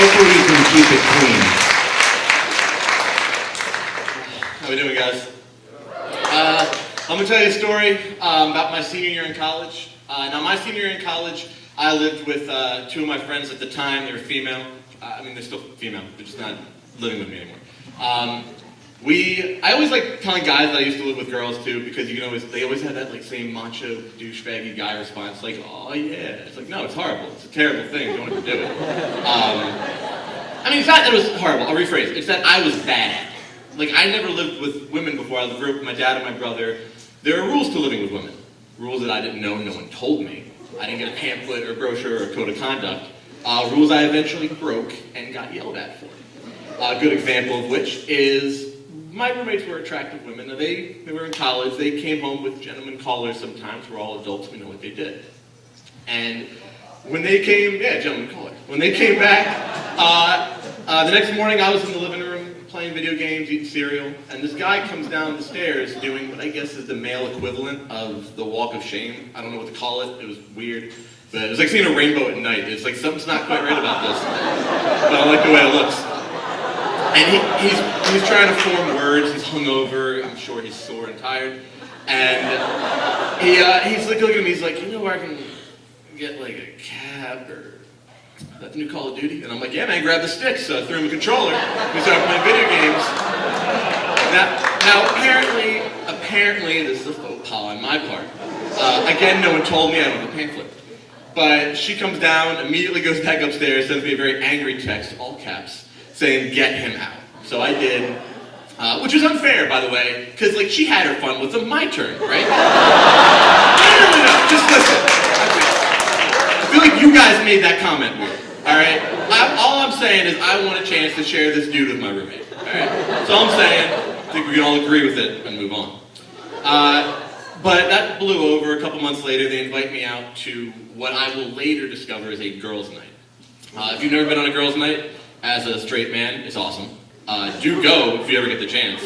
Hopefully you can keep it clean. How we doing, guys? I'm going to tell you a story about my senior year in college. Now, my senior year in college, I lived with two of my friends at the time. They were female. They're still female. They're just not living with me anymore. I always like telling guys that I used to live with girls, too, because they always had that same macho, douchebaggy guy response, like, oh, yeah. It's like, no, it's horrible. It's a terrible thing. Don't ever do it. It's not that it was horrible. I'll rephrase. It's that I was bad. I never lived with women before. I grew up with my dad and my brother. There are rules to living with women. Rules that I didn't know, no one told me. I didn't get a pamphlet or a brochure or a code of conduct. Rules I eventually broke and got yelled at for. A good example of which is my roommates were attractive women. Now, they were in college. They came home with gentlemen callers sometimes. We're all adults. We know what they did. And when they came, gentlemen caller. When they came back, the next morning I was in the living room playing video games, eating cereal, and this guy comes down the stairs doing what I guess is the male equivalent of the walk of shame. I don't know what to call it. It was weird. But it was like seeing a rainbow at night. It's like something's not quite right about this. But I like the way it looks. And he's trying to form words. He's hungover. I'm sure he's sore and tired. And he's looking at me. He's like, you know where I can get a cab or that's the new Call of Duty? And I'm like, yeah, man, grab the sticks. So I threw him a controller. We started playing video games. Now apparently, this is a faux pas on my part. Again, no one told me. I don't have a pamphlet. But she comes down, immediately goes back upstairs, sends me a very angry text, all caps, saying, get him out. So I did, which was unfair, by the way, because she had her fun with him. My turn, right? No. Just listen. I feel like you guys made that comment weird. All right? All I'm saying is I want a chance to share this dude with my roommate. All right? That's all I'm saying. I think we can all agree with it and move on. But that blew over. A couple months later, they invite me out to what I will later discover is a girls' night. If you've never been on a girls' night, as a straight man, it's awesome. Do go if you ever get the chance.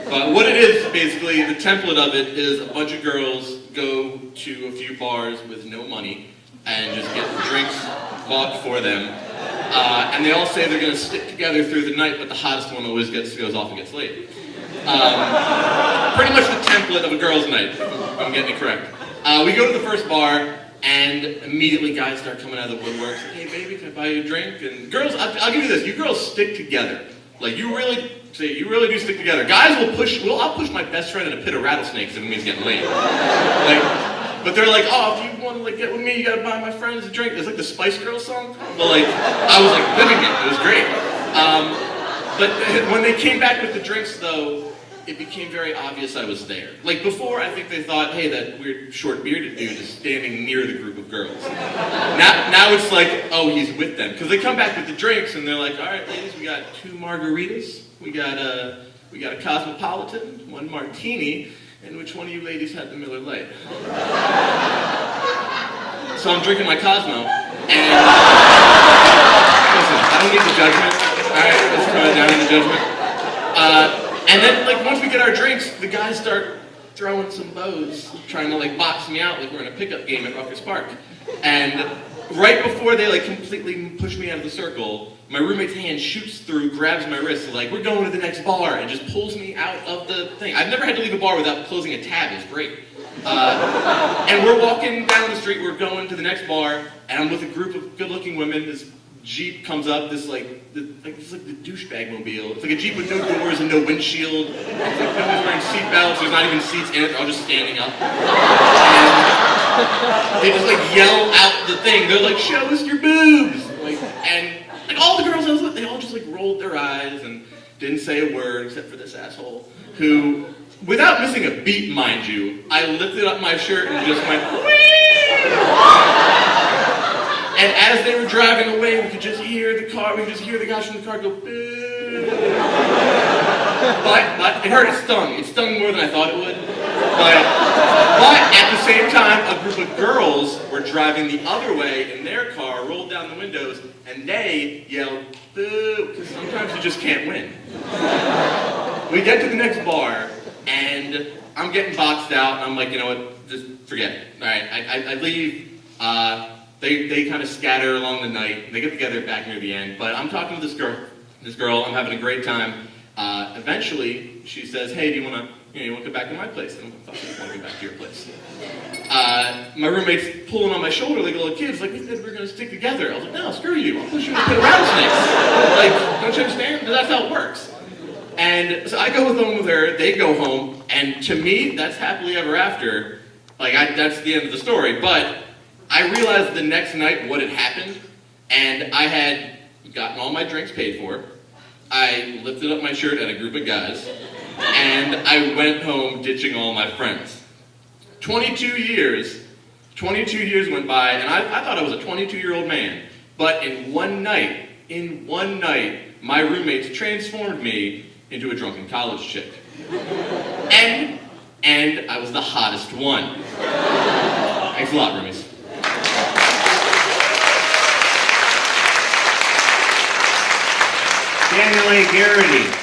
But what it is, basically, the template of it is a bunch of girls go to a few bars with no money and just get drinks bought for them. And they all say they're going to stick together through the night, but the hottest one always goes off and gets laid. Pretty much the template of a girls' night, if I'm getting it correct. We go to the first bar, and immediately guys start coming out of the woodwork. Hey, baby, can I buy you a drink? And girls, I'll give you this. You girls stick together. You really do stick together. Guys will I'll push my best friend in a pit of rattlesnakes if it means getting laid. But they're like, oh, if you want to get with me, you gotta buy my friends a drink. It's like the Spice Girls song. But I was living it. It was great. But when they came back with the drinks, though, it became very obvious I was there. Before, I think they thought, hey, that weird short-bearded dude is standing near the group of girls. Now it's like, oh, he's with them. Because they come back with the drinks, and they're like, all right, ladies, we got 2 margaritas, we got a Cosmopolitan, 1 martini, and which one of you ladies had the Miller Lite? So I'm drinking my Cosmo, and listen, I don't need the judgment. All right, let's throw it down in the judgment. And then, once we get our drinks, the guys start throwing some bows, trying to, box me out like we're in a pickup game at Rutgers Park. And right before they, completely push me out of the circle, my roommate's hand shoots through, grabs my wrist, and, we're going to the next bar, and just pulls me out of the thing. I've never had to leave a bar without closing a tab. It's great. And we're walking down the street, we're going to the next bar, and I'm with a group of good-looking women. This Jeep comes up, it's like the douchebag mobile. It's like a Jeep with no doors and no windshield. It's no one's wearing seatbelts, there's not even seats in it, they're all just standing up. And they just yell out the thing. They're like, show us your boobs! And all the girls I was with, they all just rolled their eyes and didn't say a word except for this asshole who, without missing a beat, mind you, I lifted up my shirt and just went, whee! And as they were driving away, we could just hear the guys from the car go, boo. But it hurt, it stung. It stung more than I thought it would. But at the same time, a group of girls were driving the other way in their car, rolled down the windows, and they yelled, boo, because sometimes you just can't win. We get to the next bar, and I'm getting boxed out, and I'm like, you know what, just forget it. All right, I leave. They kind of scatter along the night. They get together back near the end. But I'm talking to this girl. I'm having a great time. Eventually, she says, "Hey, do you want to come back to my place?" And I'm like, "Fuck, I want to go back to your place." My roommate's pulling on my shoulder like little kids, like, "We said we were going to stick together." I was like, "No, screw you. I'll push you into rattlesnakes." Like, don't you understand? That's how it works. And so I go home with her. They go home, and to me, that's happily ever after. Like, that's the end of the story. But I realized the next night what had happened, and I had gotten all my drinks paid for. I lifted up my shirt at a group of guys, and I went home ditching all my friends. 22 years went by, and I thought I was a 22-year-old man. But in one night, my roommates transformed me into a drunken college chick. And I was the hottest one. Thanks a lot, roomies. Daniel A. Garrity.